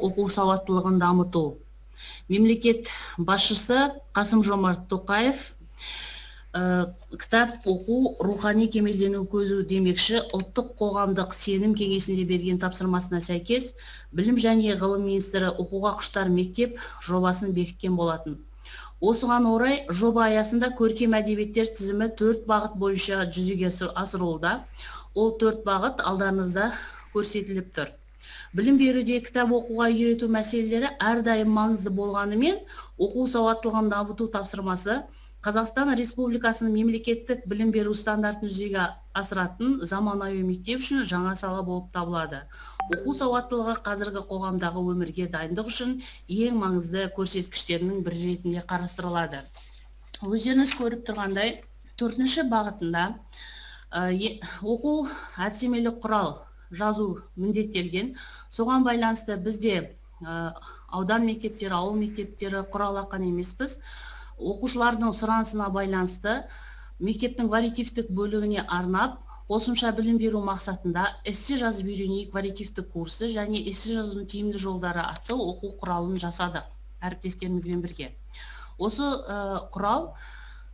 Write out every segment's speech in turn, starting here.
оқу сауаттылығын дамыту. Мемлекет басшысы Қасым-Жомарт Тоқаев кітап оқу рухани кемелдену көзі демекші ұлттық қоғамдық сенім кеңесінде берген тапсырмасына сәйкес білім және ғылым министрі оқуға құштар мектеп жобасын бекіткен болатын. Осыған орай жоба аясында көркем әдебиеттер тізімі 4 бағыт бойынша жүзеге асырылуда. Ол 4 бағыт алдарыңызда көрсетіліп тұр. Білім беруде кітап оқуға үйрету мәселелері әрдайым маңызды болғанымен, оқу сауаттылығын дамыту тапсырмасы Қазақстан Республикасының мемлекеттік білім беру стандартын жүзеге асыратын заманауи мектеп үшін жаңа сала болып табылады. Оқу сауаттылығы қазіргі қоғамдағы өмірге дайындық үшін ең маңызды көрсеткіштерінің бірі ретінде қарастырылады. Өздеріңіз көріп тұрғандай, 4-ші бағытында оқу әдістемелік құрал жазу міндеттелген. Соған байланысты бізде аудан мектептері, ауыл мектептері құралақан емеспіз. Оқушылардың сұранысына байланысты мектептің вариативтік бөлігіне арнап, қосымша білім беру мақсатында эссе жазып үйренейік вариативтік курсы және эссе жазудың тиімді жолдары атты оқу құралын жасадық әріптестерімізбен бірге. Осы құрал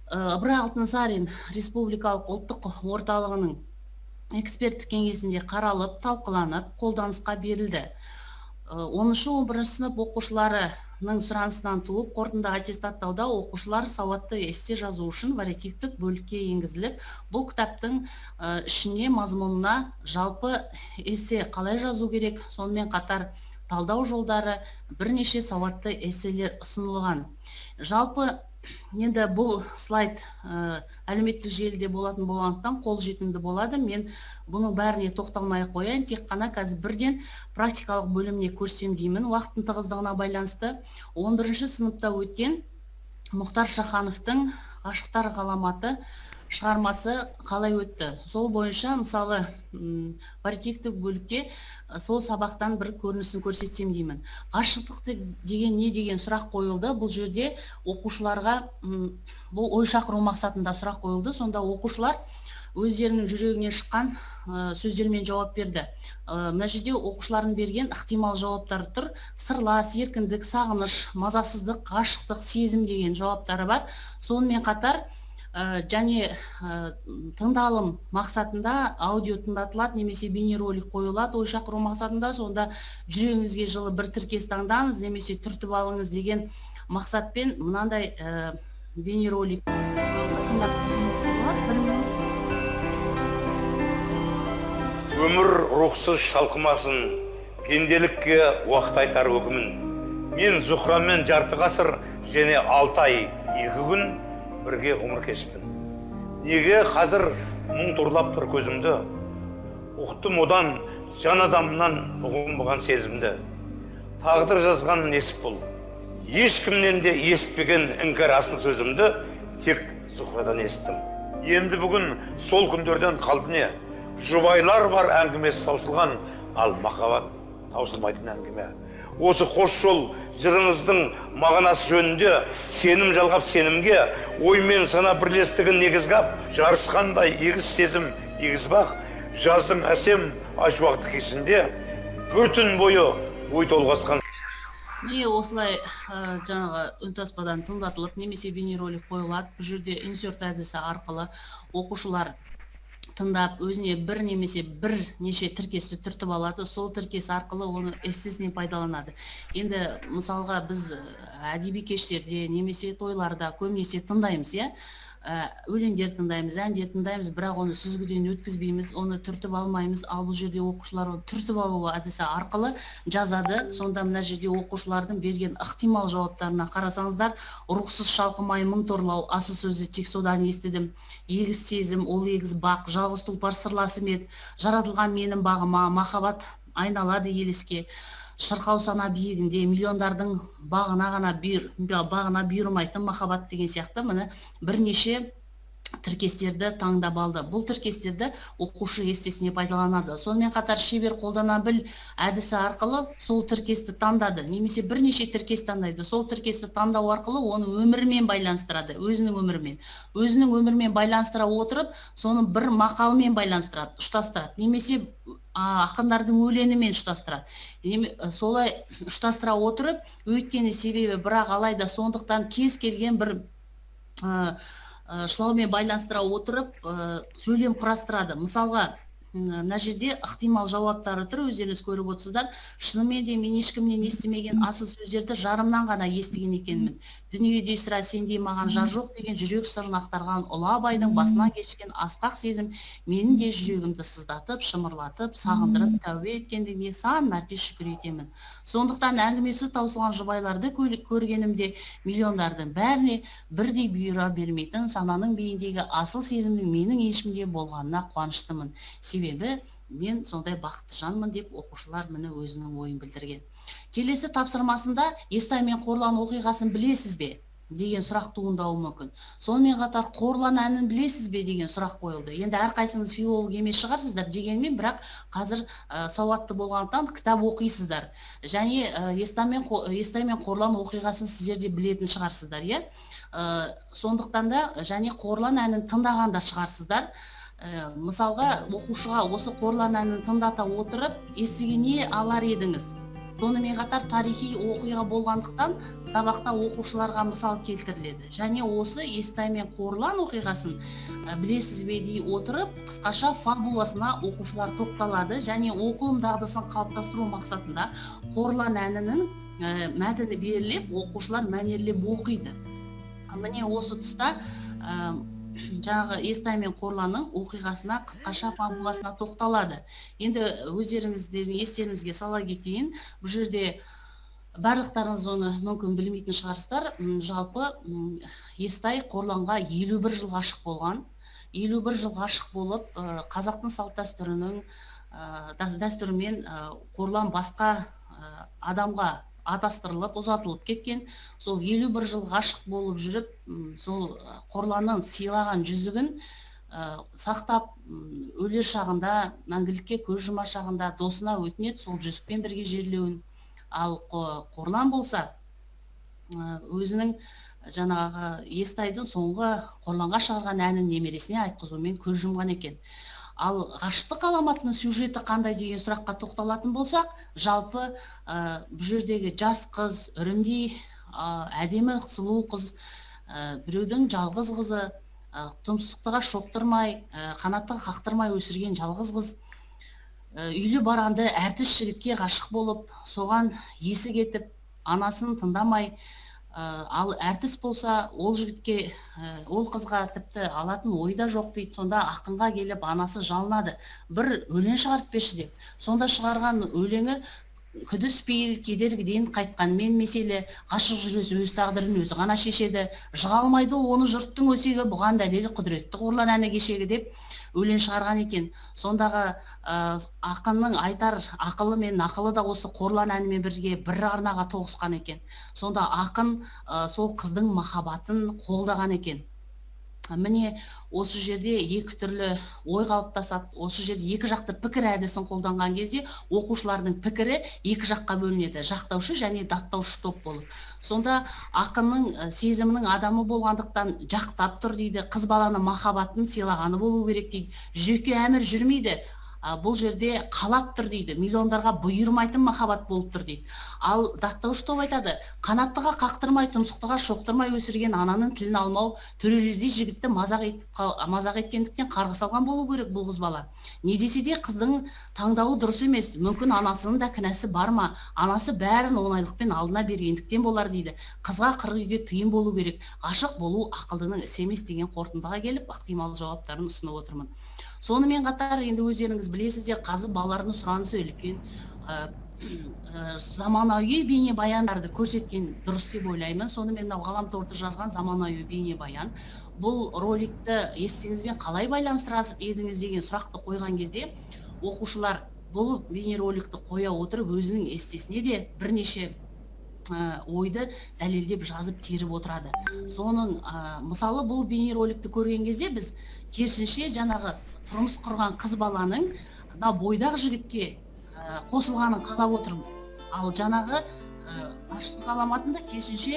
Ыбырай Алтынсарин Республикалық ұлттық орталығының эксперттік кеңесінде қаралып, талқыланып, қолданысқа берілді. 10-11 сынып оқушыларының сұранысынан туып, қорытынды аттестаттауда оқушылар сауатты эссе жазу үшін вариативтік бөлікке енгізіліп, бұл кітаптың ішіне мазмұнына жалпы эссе қалай жазу керек, сонымен қатар талдау жолдары, бірнеше сауатты эсселер ұсынылған. Жалпы енді бұл слайд әлеуметтік желіде болатын болғандықтан қол жетімді болады. Мен бұның бәріне тоқталмай қояйын, тек қана қазір бірден практикалық бөліміне көрсем деймін. Уақыттың тығыздығына байланысты 11-ші сыныпта өткен Мұхтар Шахановтың «Ғашықтар ғаламаты» шығармасы қалай өтті. Сол бойынша, мысалы, вариативтік бөлікте сол сабақтан бір көрінісін көрсетсем деймін. Ғашықтық деген не деген сұрақ қойылды. Бұл жерде оқушыларға, бұл ой шақыру мақсатында сұрақ қойылды. Сонда оқушылар өздерінің жүрегінен шыққан сөздермен жауап берді. Мына жерде оқушылардың берген ықтимал жауаптары тұр. Сырлас, еркіндік, сағыныш, мазасыздық, ғашықтық, сезім деген жауаптары бар. Сонымен қатар және тыңдалым мақсатында аудио тыңдатылады, немесе бейнеролик қойылады. Ой шақыру мақсатында сонда жүрегіңізге жылы бір тіркес таңдаңыз, немесе түртіп алыңыз деген мақсатпен мынандай бейнеролик Өмір рухсыз шалқымасын, пенделікке уақыт айтар өкімін. Мен Зухрамен жарты ғасыр және 6 ай 2 күн бірге ғұмыр кешіппін. Неге қазір мұң тұрлап тұр көзімді, ұқтым одан жан адамнан ұғынбаған сезімді. Тағдыр жазған несіп бұл, ешкімнен де естпеген іңкәр асыл сөзімді тек Зухрадан естім. Енді бүгін сол күндерден қалды не? Жұбайлар бар әңгімесі таусылған, ал махаббат таусылмайтын әңгіме. Осы қош жол жырыңыздың мағынасы жөнінде сенім жалғап сенімге, оймен сана бірлестігін негізгап, жарысқандай егіз сезім егіз бақ, жаздың әсем ашуақты кешінде бір түн бойы ой толғасқан. Міне осылай жаңағы үнтаспадан тыңдатылып, немесе бейнеролик қойылады. Бұл жерде инсерт әдісі арқылы оқушылар тыңдап, өзіне бір немесе бірнеше тіркесті түртіп алады. Сол тіркес арқылы оны эссесіне пайдаланады. Енді мысалға біз әдеби кештерде немесе тойларда көбінесе тыңдаймыз, өлеңдер тыңдаймыз, әндер тыңдаймыз, бірақ оны сүзгіден өткізбейміз, оны түртіп алмаймыз. Ал бұл жерде оқушылар оны түртіп алу әдісі арқылы жазады. Сонда мына жерде оқушылардың берген ықтимал жауаптарына қарасаңыздар, рухсыз шалқымай мың торлау, асы сөзі тек содан естідім. Егіз сезім, ол егіз бақ, жалғыз тұлпар сырласым ед, жаратылған менің бағыма, махаббат айналады елеске. Шырқау сана биігінде миллиондардың бағына бұйырмайтын махаббат деген сияқты міне бірнеше тіркестерді таңдап алды. Бұл тіркестерді оқушы эссесіне пайдаланады. Сонымен қатар шебер қолдана біл әдісі арқылы сол тіркесті таңдады, немесе бірнеше тіркес таңдайды. Сол тіркесті таңдау арқылы оны өмірмен байланыстырады, өзінің өмірмен байланыстыра отырып, соны бір мақалмен байланыстырады, ұштастырады. Немесе ақындардың өлеңімен ұштастырады. Солай ұштастыра отырып, өйткені себебі бірақ алайда сондықтан кез келген бір шылаумен байланыстыра отырып сөйлем құрастырады. Мысалға, мына жерде ықтимал жауаптары тұр, өздеріңіз көріп отырсыздар. Шынымен де мен ешкімнен естімеген асыл сөздерді жарымнан ғана естіген екенмін. Дүниеде сірә сендей маған жар жоқ деген жүрек сырын ақтарған ұлы абайдың басынан кешкен асқақ сезім менің де жүрегімді сыздатып, шымырлатып, сағындырып, тәубе еткендігіне сан мәрте шүкір етемін. Сондықтан әңгімесі таусылған жұбайларды көргенімде миллиондардың бәріне бірдей бұйыра бермейтін сананың бейіндегі асыл сезімнің менің ешімде болғанына қуаныштымын. Себебі мен сондай бақытты жанмын деп оқушылар міне өзінің ойын білдірген. Келесі тапсырмасында Естай мен Қорлан оқиғасын білесіз бе деген сұрақ туындауы мүмкін. Сонымен қатар Қорлан әнін білесіз бе деген сұрақ қойылды. Енді әрқайсыңыз филолог емес шығарсыздар, дегенмен бірақ қазір сауатты болғандықтан кітап оқисыздар. Және Естай мен Қорлан оқиғасын сіздер де білетін шығарсыздар, иә? Сондықтан да және Қорлан әнін тыңдаған да шығарсыздар. Мысалға, оқушыға осы Қорлан әнін тыңдата отырып, естігенне алар едіңіз. Сонымен қатар тарихи оқиға болғандықтан сабақта оқушыларға мысал келтіріледі. Және осы Естай мен Қорлан оқиғасын білесіз бе дей отырып, қысқаша фабуласына оқушылар тоқталады. Және оқылым дағдысын қалыптастыру мақсатында Қорлан әнінің мәтіні беріліп, оқушылар мәнерлеп оқиды. Міне осы тұста жаңағы Естай мен Қорланның оқиғасына, қысқаша фабуласына тоқталады. Енді өздеріңіздің естеріңізге сала кетейін. Бұл жерде барлықтарыңыз оны мүмкін білмейтін шығарсыздар. Жалпы Естай Қорланға 51 жыл ғашық болған. 51 жыл ғашық болып, қазақтың салт дәстүрімен Қорлан басқа адамға атастырылып, ұзатылып кеткен. Сол 51 жыл ғашық болып жүріп, сол Қорланның сыйлаған жүзігін сақтап, өлер шағында, мәңгілікке көз жұмар шағында досына өтінеді сол жүзікпен бірге жерлеуін. Ал Қорлан болса, өзінің жаңағы Естайдың соңғы Қорланға шығарған әнін немересіне айтқызумен көз жұмған екен. Ал ғашықтық аламатының сюжеті қандай деген сұраққа тоқталатын болсақ, жалпы бұл жердегі жас қыз, үрімдей әдемі сұлу қыз, біреудің жалғыз қызы, тұмсықтыға шоқтырмай, қанаттыға қақтырмай өсірген жалғыз қыз, үйлі баранды әртіс жігітке ғашық болып, соған есі кетіп, анасын тыңдамай, ал әртіс болса, ол жігітке, ол қызға тіпті алатын ойда жоқ дейді. Сонда ақынға келіп анасы жалынады, бір өлең шығарып берші деп. Сонда шығарған өлеңі күдіспейіл кедергіден қайтқанмен меселі, ғашық жүресі өз тағдырын өзі ғана шешеді, жыға алмайды оны жұрттың өсегі, бұған дәлел құдіретті Қорлан әні кешегі деп өлең шығарған екен. Сондағы ақынның айтар ақылы мен нақылы да осы Қорлан әнімен бірге бір арнаға тоғысқан екен. Сонда ақын сол қыздың махаббатын қолдаған екен. Міне осы жерде екі түрлі ой қалыптасады. Осы жерде екі жақты пікір әдісін қолданған кезде оқушылардың пікірі екі жаққа бөлінеді, жақтаушы және даттаушы топ болып. Сонда ақынның сезімінің адамы болғандықтан жақтап тұр дейді, қыз баланы махаббатын сыйлағаны болу керек дейді. Жүрекке әмір жүрмейді, бұл жерде қалап тұр дейді, миллиондарға бұйырмайтын махаббат болып тұр дейді. Ал даттаушы топ айтады, қанаттыға қақтырмай, тұмсықтыға шоқтырмай өсірген ананың тілін алмау, төрелердей жігітті мазақ еткендіктен қарғыс алған болу керек бұл қыз бала. Не десе де қыздың таңдауы дұрыс емес, мүмкін анасының да кінәсі бар ма, анасы бәрін оңайлықпен алдына бергендіктен болар дейді. Қызға қырық үйге тыйым болу керек, ғашық болу ақылдының ісі емес деген қорытындыға келіп, ықтимал жауаптарын ұсынып отырмын. Сонымен қатар, енді өздеріңіз білесіздер, қазір балалардың сұранысы үлкен, заманауи бейнебаяндарды көрсеткен дұрыс деп ойлаймын. Сонымен ғаламторды жарған заманауи бейнебаян. Бұл роликті естіңізбен қалай байланыстырасыз едіңіз деген сұрақты қойған кезде, оқушылар бұл бейнероликті қоя отырып өзінің естесіне де бірнеше ойды дәлелдеп жазып теріп отырады. Соның мысалы бұл бейнероликті көрген кезде біз керісінше жаңағы тұрмыс құрған қыз баланың бойдақ жігітке қосылғанын қалап отырмыз. Ал жаңағы ғашықтық аламатында керісінше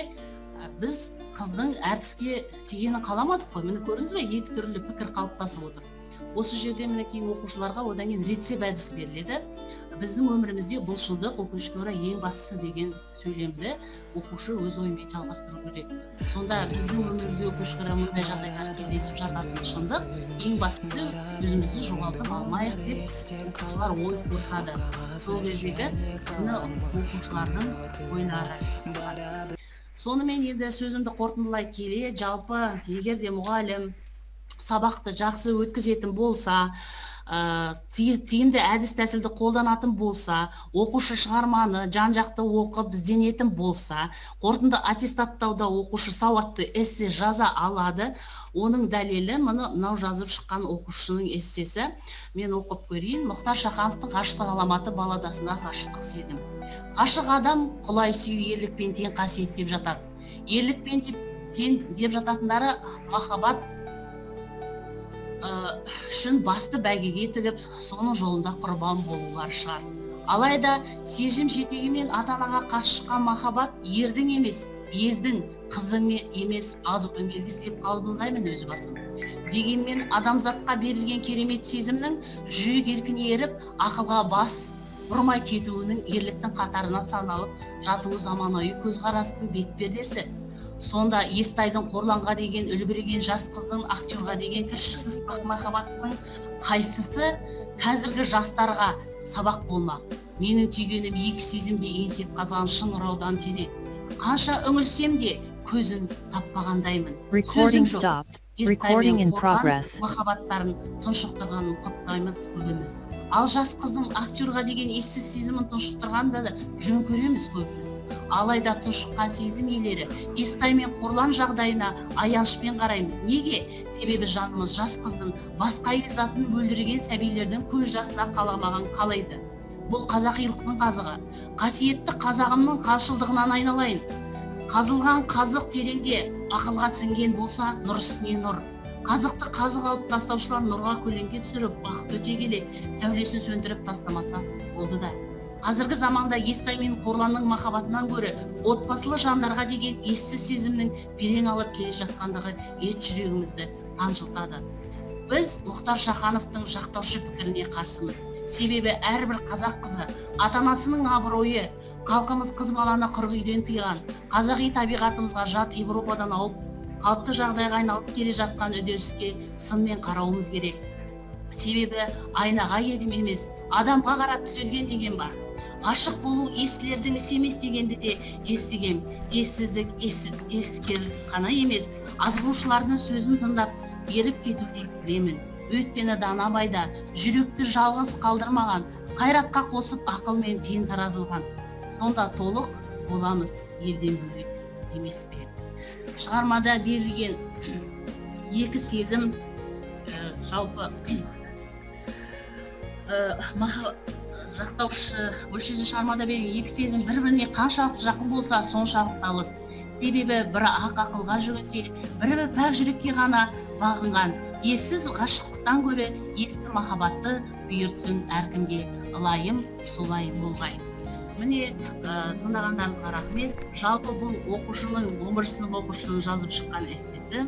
біз қыздың әртіске тигенін қаламадық қой. Міне көрдіңіз бе, екі түрлі пікір қалыптасып отыр. Осы жерде мінекей оқушыларға одан кейін рецеп әдісі беріледі. Біздің өмірімізде бұлшылдық өкінішке орай ең бастысы деген сөйлемді оқушы өз ойымен жалғастыру керек. Сонда біздің өмірімізде өкінішке орай мұндай жағдайлар кездесіп жататын шындық, ең бастысы өзімізді жоғалтып алмайық деп оқушылар ой қорытады. Сол кездегі мына оқушылардың ойлары. Сонымен енді сөзімді қорытындылай келе, жалпы егер де мұғалім сабақты жақсы өткізетін болса, тиімді әдіс тәсілді қолданатын болса, оқушы шығарманы жан-жақты оқып ізденетін болса, қорытынды аттестаттауда оқушы сауатты эссе жаза алады. Оның дәлелі мынау жазып шыққан оқушының эссесі. Мен оқып көрейін. Мұхтар Шахановтың ғашықтық аламаты баладасындағы ғашықтық сезім. Ғашық адам құлай сүю ерлікпен тең қасиет деп жатады. Ерлікпен тең деп жататындары махаббат үшін басты бәйгеге тігіп, соның жолында құрбан болулар шығар. Алайда сезім жетегімен ата-анаға қарсы шыққан махаббат ердің емес, ездің, қыздың емес, азудың белгісі деп қабылдаймын өз басым. Дегенмен адамзатқа берілген керемет сезімнің жүрек еркіне еріп, ақылға бас бұрмай кетуінің ерліктің қатарына саналып жатуы заманауи көзқарастың бетпердесі. Сонда Естайдың Қорланға деген үлбіреген жас қыздың актерға деген кіршіксіз махаббатының қайсысы қазіргі жастарға сабақ болмақ? Менің түйгенім екі сезімде еңсеп қазған шың ұраудан терең. Қанша үңілсем де көзін таппағандаймын. Recording stopped. Recording in progress. Махаббаттарын тұншықтырғанын құптаймыз көбіміз. Ал жас қыздың актерға деген ессіз сезімін тұншықтырғанда да жөн көреміз көбіміз. Алайда тұншыққан сезім иелері Естай мен Қорлан жағдайына аянышпен қараймыз. Неге? Себебі жанымыз жас қыздың басқа ел затын бөлдірген сәбилердің көз жасына қаламаған қалайды. Бұл қазақилықтың қазығы. Қасиетті қазағымның қалшылдығынан айналайын. Қазылған қазық тереңде ақылға сіңген болса, нұр үстіне нұр. Қазықты қазық алып тастаушылар нұрға көлеңке түсіріп, бақыт өте келе, сәулесін сөндіріп тастамаса болды да. Қазіргі заманда Естай мен Қорланның махаббатынан гөрі отбасылы жандарға деген ессіз сезімнің белең алып келе жатқандығы ет жүрегімізді қанжылтады. Біз Мұхтар Шахановтың жақтаушы пікіріне қарсымыз. Себебі әрбір қазақ қызы ата-анасының абыройы, халқымыз қыз баланы қырық үйден тыйған, қазақи табиғатымызға жат Европадан ауып, қалыпты жағдайға айналып келе жатқан үдеріске сынмен қарауымыз керек. Себебі айнаға едім емес, адамға қарап түзелген деген бар. Ғашық болу естілердің ісі емес дегенде де естігем. Ессіздік ескер қана емес, азғырушылардың сөзін тыңдап еріп кетуде білемін. Өйткені Дана байда жүректі жалғыз қалдырмаған, қайратқа қосып ақылмен тең таразылған. Сонда толық боламыз елден бөлек емес пе? Шығармада берілген екі сезім жалпы жақтаушы өлшеуіші шығармада берген екі сезім бір-біріне қаншалықты жақын болса, соншалықты алыс. Себебі бірі ақ ақылға жүгінсе, бірі пәк жүрекке ғана бағынған. Ессіз ғашықтықтан гөрі есті махаббатты бұйыртсын әркімге, ылайым солай болғай. Міне тыңдағандарыңызға рахмет. Жалпы бұл оқушының 11 сынып оқушының жазып шыққан эссесі.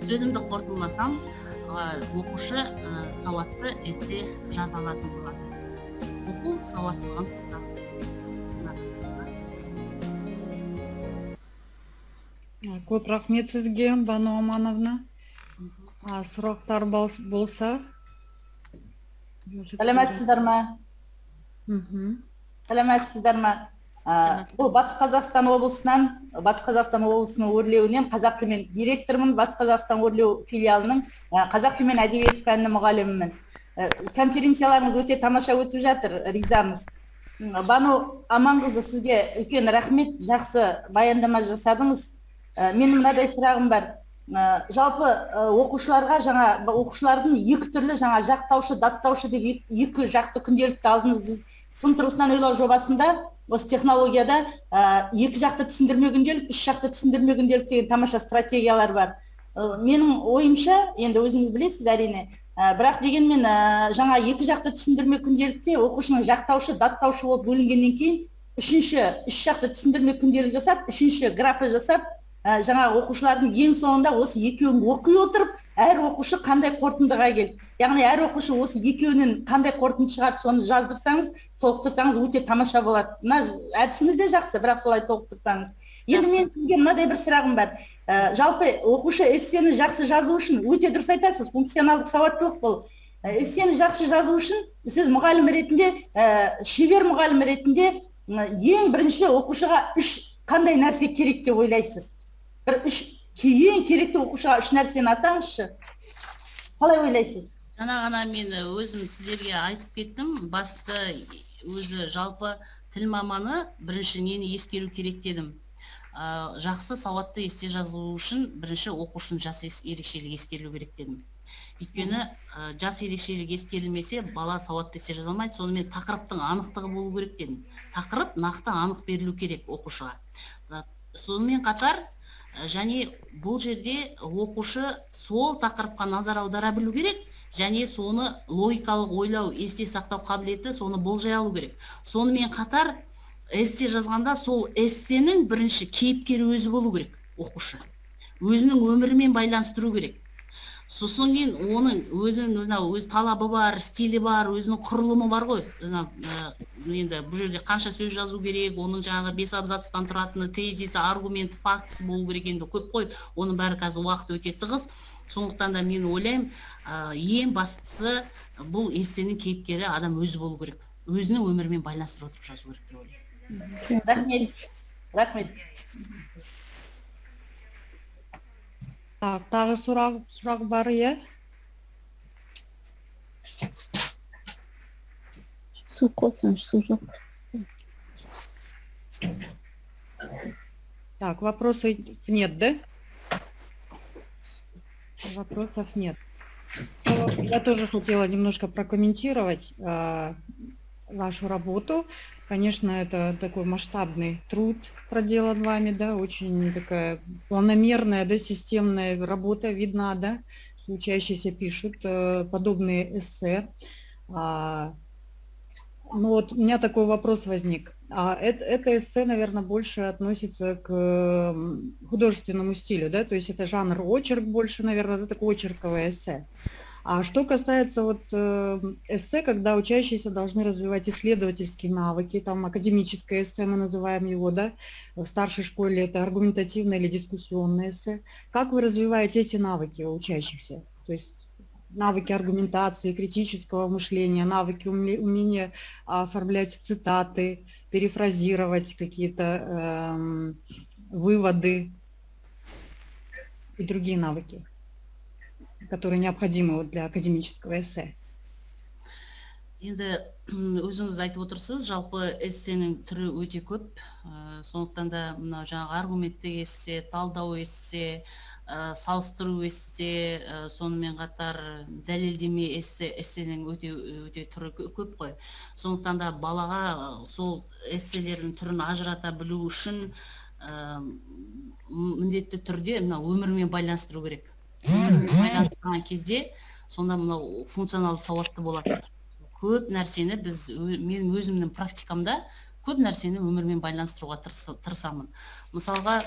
Сөзімді қорытындыласам, оқушы сауатты эссе жаза алатын болады. Оқу сауаттылығын көп рахмет сізге, Бану Амановна. Сұрақтар болса? Сәлеметсіздер ме? Сәлеметсіздер ме? Бұл Батыс Қазақстан облысының өрлеуінен қазақ тілмен директормын, Батыс Қазақстан өрлеу филиалының қазақ тіл мен әдебиеті пәні мұғалімімін. Конференцияларыңыз өте тамаша өтіп жатыр, ризамыз. Бану Аманқызы, сізге үлкен рахмет, жақсы баяндама жасадыңыз. Менің мынадай сұрағым бар. Жалпы оқушылардың екі түрлі жақтаушы, даттаушы деп екі жақты күнделікті алдыңыз. Біз сын тұрғысынан ойлау жобасында, осы технологияда екі жақты түсіндірме күнделік, үш жақты түсіндірме күнделік деген тамаша стратегиялар бар. Менің ойымша, енді өзіңіз білесіз әрине, бірақ дегенмен екі жақты түсіндірме күнделікте оқушының жақтаушы, даттаушы болып бөлінгеннен кейін, үш жақты түсіндірме күнделік жасап, үшінші графа жасап, жаңағы оқушылардың ең соңында осы екеуін оқи отырып, әр оқушы қандай қорытындыға келді. Яғни әр оқушы осы екеуінен қандай қорытынды шығарып, соны жаздырсаңыз, толықтырсаңыз өте тамаша болады. Мына әдісіңіз де жақсы, бірақ солай толықтырсаңыз. Енді мен сізге мынадай бір сұрағым бар. Жалпы оқушы эссені жақсы жазу үшін, өте дұрыс айтасыз, функционалдық сауаттылық бұл. Эссені жақсы жазу үшін сіз мұғалім ретінде, шебер мұғалім ретінде ең бірінші оқушыға қандай нәрсе керек деп ойлайсыз? Бір ең керекті оқушыға 3 нәрсені атаңызшы. Қалай ойлайсыз? Жаңа ғана мен өзім сіздерге айтып кеттім. Басты өзі жалпы тіл маманы бірінші нені ескеру керек дедім. Жақсы сауатты есте жазу үшін бірінші оқушының жас ерекшелігі ескерілу керек дедім. Өйткені жас ерекшелігі ескерілмесе, бала сауатты есте жаза алмайды. Сонымен тақырыптың анықтығы болу керек дедім. Тақырып нақты анық берілу керек оқушыға. Сонымен қатар, және бұл жерде оқушы сол тақырыпқа назар аудара білу керек, және соны логикалық ойлау, есте сақтау қабілеті, соны болжай алу керек. Сонымен қатар, эссе жазғанда сол эссенің бірінші кейіпкері өзі болу керек, оқушы. Өзінің өмірімен байланыстыру керек. Сосын кейін оның өзінің өз талабы бар, стилі бар, өзінің құрылымы бар ғой. Енді бұл жерде қанша сөз жазу керек, оның жаңағы 5 абзацтан тұратыны, тезисі, аргумент, фактісі болу керек, енді көп қой. Оның бәрі қазір уақыт өте тығыз. Сондықтан да мен ойлаймын, ең бастысы бұл эссенің кейіпкері адам өзі болу керек. Өзінің өмірімен байланыстырып отырып жазу керек деп ойлаймын. Рахмет. Рахмет. Тағы сұрақ бар, е? Су қосыңыз, су жоқ. Так, вопросов нет, да? Вопросов нет. Я тоже хотела немножко прокомментировать вашу работу. Конечно, это такой масштабный труд проделан вами, да, очень такая планомерная, да, системная работа, видна, да, что учащиеся пишут подобные эссе. Ну вот у меня такой вопрос возник. Это эссе, наверное, больше относится к художественному стилю, да, то есть это жанр очерк больше, наверное, это такое очерковое эссе. А что касается вот эссе, когда учащиеся должны развивать исследовательские навыки, там академическое эссе мы называем его, да, в старшей школе это аргументативное или дискуссионное эссе. Как вы развиваете эти навыки у учащихся? То есть навыки аргументации, критического мышления, навыки умения оформлять цитаты, перефразировать какие-то выводы и другие навыки, которые необходимы вот для академического эссе. Енді өзіңіз айтып отырсыз, жалпы эссенің түрі өте көп. Сондықтан да мына жаңағы аргументтік эссе, талдау эссе, салыстыру эссе, сонымен қатар дәлелдеме эссенің өте түрі көп қой. Сондықтан да балаға сол эсселердің түрін ажырата білу үшін міндетті түрде өмірмен байланыстыру керек. Байланыстырған кезде сонда мынау функционалды сауатты болады. Көп нәрсені мен өзімнің практикамда көп нәрсені өмірмен байланыстыруға тырысамын. Мысалға,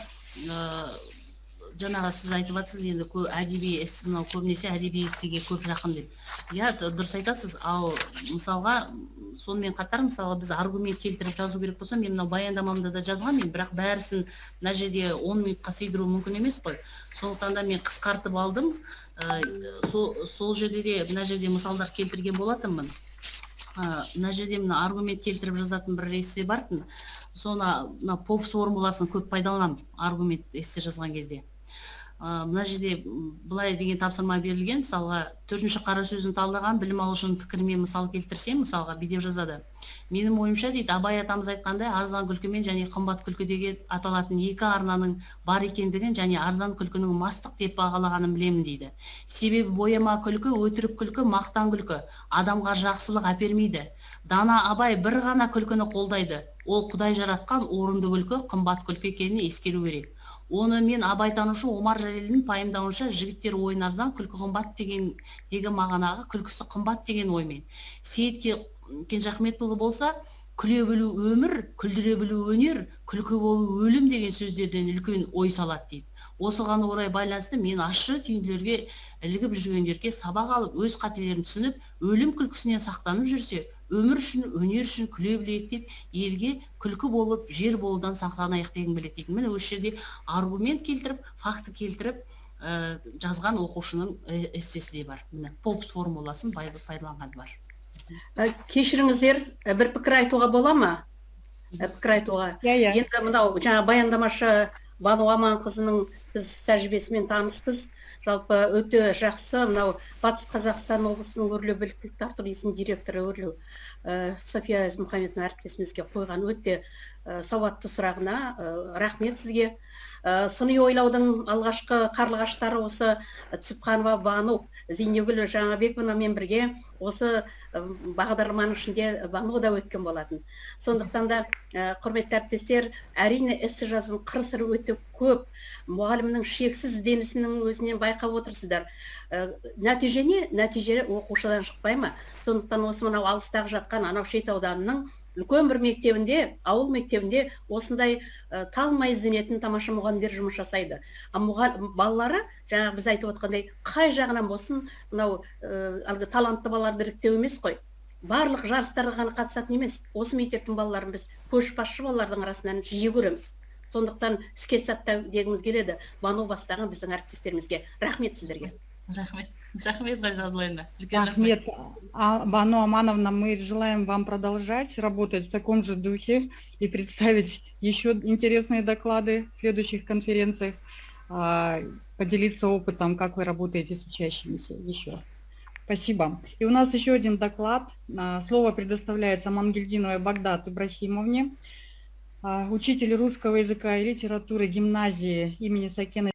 жаңағы сіз айтып жатсыз, енді әдеби эссе, мынау көбінесе әдеби эссеге көп жақын деп. Иә, дұрыс айтасыз. Ал мысалға, сонымен қатар мысалға біз аргумент келтіріп жазу керек болса, мен мынау баяндамамда да жазғанмын, бірақ бәрісін мына жерде 10 минутқа сыйдыру мүмкін емес қой. Сондықтан да мен қысқартып алдым. Сол жерде де мына жерде мысалдар келтірген болатынмын. Мына жерде мына аргумент келтіріп жазатын бір эссе бартын. Соны POV формуласын көп пайдаланамын аргумент эссе жазған кезде. Мына жерде былай деген тапсырма берілген, мысалға 4-ші қара сөзін талдаған білім алушының пікірімен мысал келтірсем, мысалға бүйдеп жазады. Менің ойымша дейді, Абай атамыз айтқандай, арзан күлкімен және қымбат күлкі деген аталатын екі арнаның бар екендігін және арзан күлкінің мастық деп бағалағанын білемін дейді. Себебі бояма күлкі, өтірік күлкі, мақтан күлкі адамға жақсылық әпермейді. Дана Абай бір ғана күлкіні қолдайды. Ол Құдай жаратқан орынды күлкі, қымбат күлкі екенін ескеру керек. Оны мен абайтанушы Омар Жәлелдің пайымдауынша жігіттер ойын арзан, күлкі қымбат деген мағынағы күлкісі қымбат деген оймен. Сейіт Кенжахметұлы болса, күле білу өмір, күлдіре білу өнер, күлкі болу өлім деген сөздерден үлкен ой салады дейді. Осыған орай байланысты мен ащы түйінділерге ілігіп жүргендерге сабақ алып, өз қателерін түсініп, өлім күлкісінен сақтанып жүрсе, өмір үшін, өнер үшін күле білейік деп, елге күлкі болып, жер болудан сақтанайық деген біледі дейді. Міне осы жерде аргумент келтіріп, факті келтіріп жазған оқушының эссесі де бар. Міне Попс формуласын пайдаланған бар. Кешіріңіздер, бір пікір айтуға бола ма? Пікір айтуға. Енді мынау жаңа баяндамашы Бану Аманқызының біз тәжірибесімен таныспыз. Жалпы өте жақсы. Мынау Батыс Қазақстан облысының өрлеу біліктілікті арттыру ісінің директоры өрлеу София Ізмұхамедовна әріптесімізге қойған өте сауатты сұрағына рахмет сізге. Сыни ойлаудың алғашқы қарлығаштары осы Түсіпханова Бану, Зейнегүл Жаңабековнамен бірге осы бағдарламаның ішінде Бану да өткен болатын. Сондықтан да құрметті әріптестер, әрине эссе жазудың қыр-сыры өте көп. Мұғалімнің шексіз ізденісінің өзінен байқап отырсыздар. Нәтиже оқушыдан шықпай ма? Сондықтан осы мынау алыстағы жатқан анау Шет ауданының үлкен бір мектебінде, ауыл мектебінде осындай талмай ізденетін тамаша мұғалімдер жұмыс жасайды. Балалары, жаңа біз айтып отқандай, қай жағынан болсын, мынау талантты балаларды іріктеу емес қой. Барлық жарыстарға ғана қатысатын емес. Осы мектептің балаларын біз көшбасшы балалардың арасынан жиі көреміз. Сондықтан іске сәтті дегіміз келеді. Бану бастаған біздің әріптестерімізге. Рахмет сіздерге. Рахмет, Лайза Абдуллаевна. Рахмет, Бану Амановна, мы желаем вам продолжать работать в таком же духе и представить еще интересные доклады в следующих конференциях, поделиться опытом, как вы работаете с учащимися еще. Спасибо. И у нас еще один доклад. Слово предоставляется Мангельдиновой Багдат Ибрахимовне, учитель русского языка и литературы гимназии имени Сакена